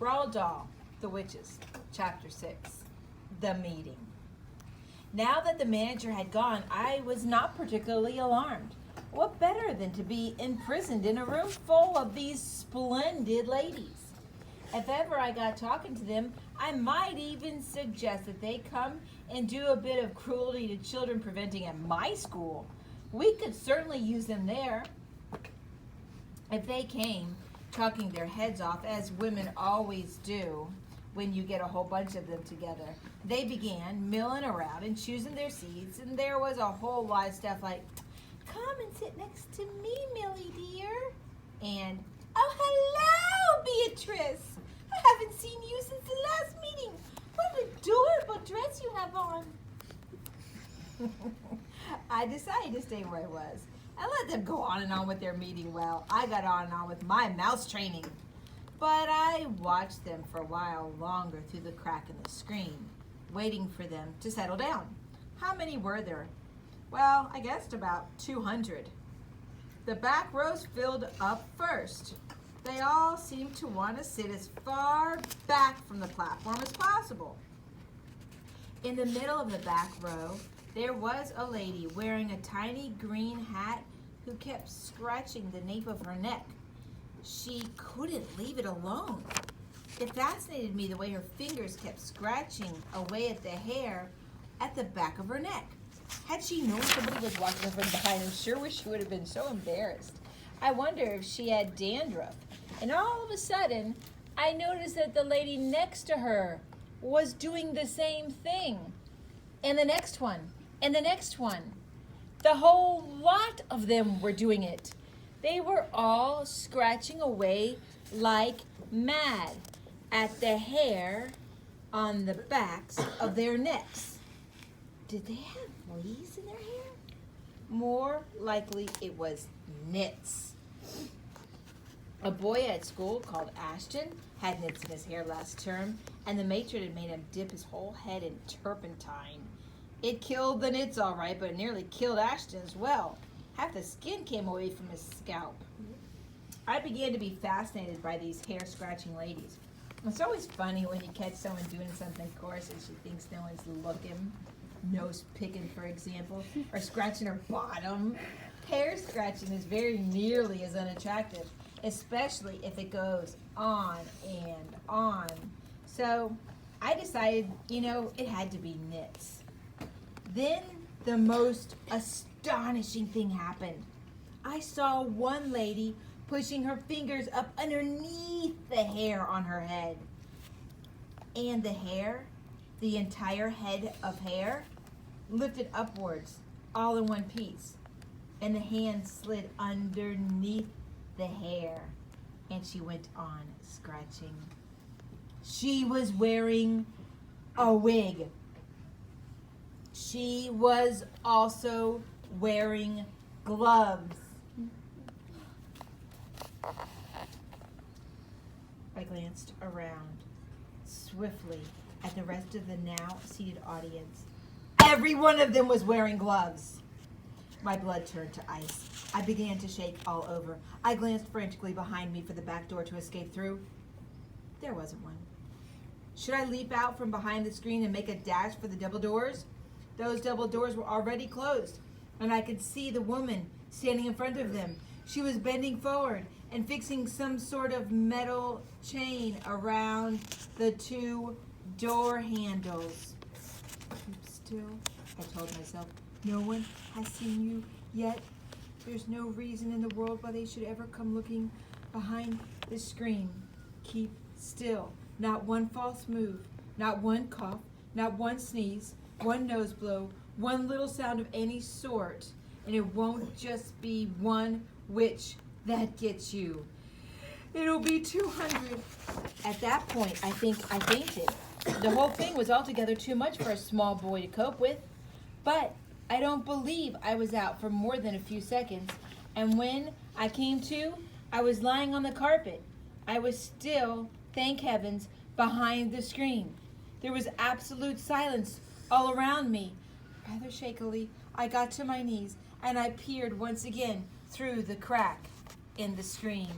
Roald Dahl, The Witches, Chapter 6, The Meeting. Now that the manager had gone, I was not particularly alarmed. What better than to be imprisoned in a room full of these splendid ladies? If ever I got talking to them, I might even suggest that they come and do a bit of cruelty to children preventing at my school. We could certainly use them there. If they came, talking their heads off, as women always do when you get a whole bunch of them together, they began milling around and choosing their seats, and there was a whole lot of stuff like, "Come and sit next to me, Millie dear," and, "Oh, hello, Beatrice. I haven't seen you since the last meeting. What an adorable dress you have on." I decided to stay where I was. I let them go on and on with their meeting. Well, I got on and on with my mouse training. But I watched them for a while longer through the crack in the screen, waiting for them to settle down. How many were there? Well, I guessed about 200. The back rows filled up first. They all seemed to want to sit as far back from the platform as possible. In the middle of the back row, there was a lady wearing a tiny green hat who kept scratching the nape of her neck. She couldn't leave it alone. It fascinated me the way her fingers kept scratching away at the hair at the back of her neck. Had she known somebody was watching her from behind, I'm sure she would have been so embarrassed. I wonder if she had dandruff. And all of a sudden, I noticed that the lady next to her was doing the same thing. And the next one, and the next one. The whole lot of them were doing it. They were all scratching away like mad at the hair on the backs of their necks. Did they have fleas in their hair? More likely it was nits. A boy at school called Ashton had nits in his hair last term, and the matron had made him dip his whole head in turpentine. It killed the nits all right, but it nearly killed Ashton as well. Half the skin came away from his scalp. I began to be fascinated by these hair-scratching ladies. It's always funny when you catch someone doing something coarse and she thinks no one's looking. Nose picking, for example, or scratching her bottom. Hair scratching is very nearly as unattractive, especially if it goes on and on. So I decided, it had to be nits. Then the most astonishing thing happened. I saw one lady pushing her fingers up underneath the hair on her head. And the hair, the entire head of hair, lifted upwards all in one piece. And the hand slid underneath the hair. And she went on scratching. She was wearing a wig. She was also wearing gloves. I glanced around swiftly at the rest of the now seated audience. Every one of them was wearing gloves. My blood turned to ice. I began to shake all over. I glanced frantically behind me for the back door to escape through. There wasn't one. Should I leap out from behind the screen and make a dash for the double doors? Those double doors were already closed, and I could see the woman standing in front of them. She was bending forward and fixing some sort of metal chain around the two door handles. Keep still, I told myself. No one has seen you yet. There's no reason in the world why they should ever come looking behind the screen. Keep still. Not one false move, not one cough, not one sneeze, one nose blow, one little sound of any sort, and it won't just be one witch that gets you. It'll be 200. At that point, I think I fainted. The whole thing was altogether too much for a small boy to cope with. But I don't believe I was out for more than a few seconds, and when I came to, I was lying on the carpet. I was still, thank heavens, behind the screen. There was absolute silence all around me. Rather shakily, I got to my knees and I peered once again through the crack in the screen.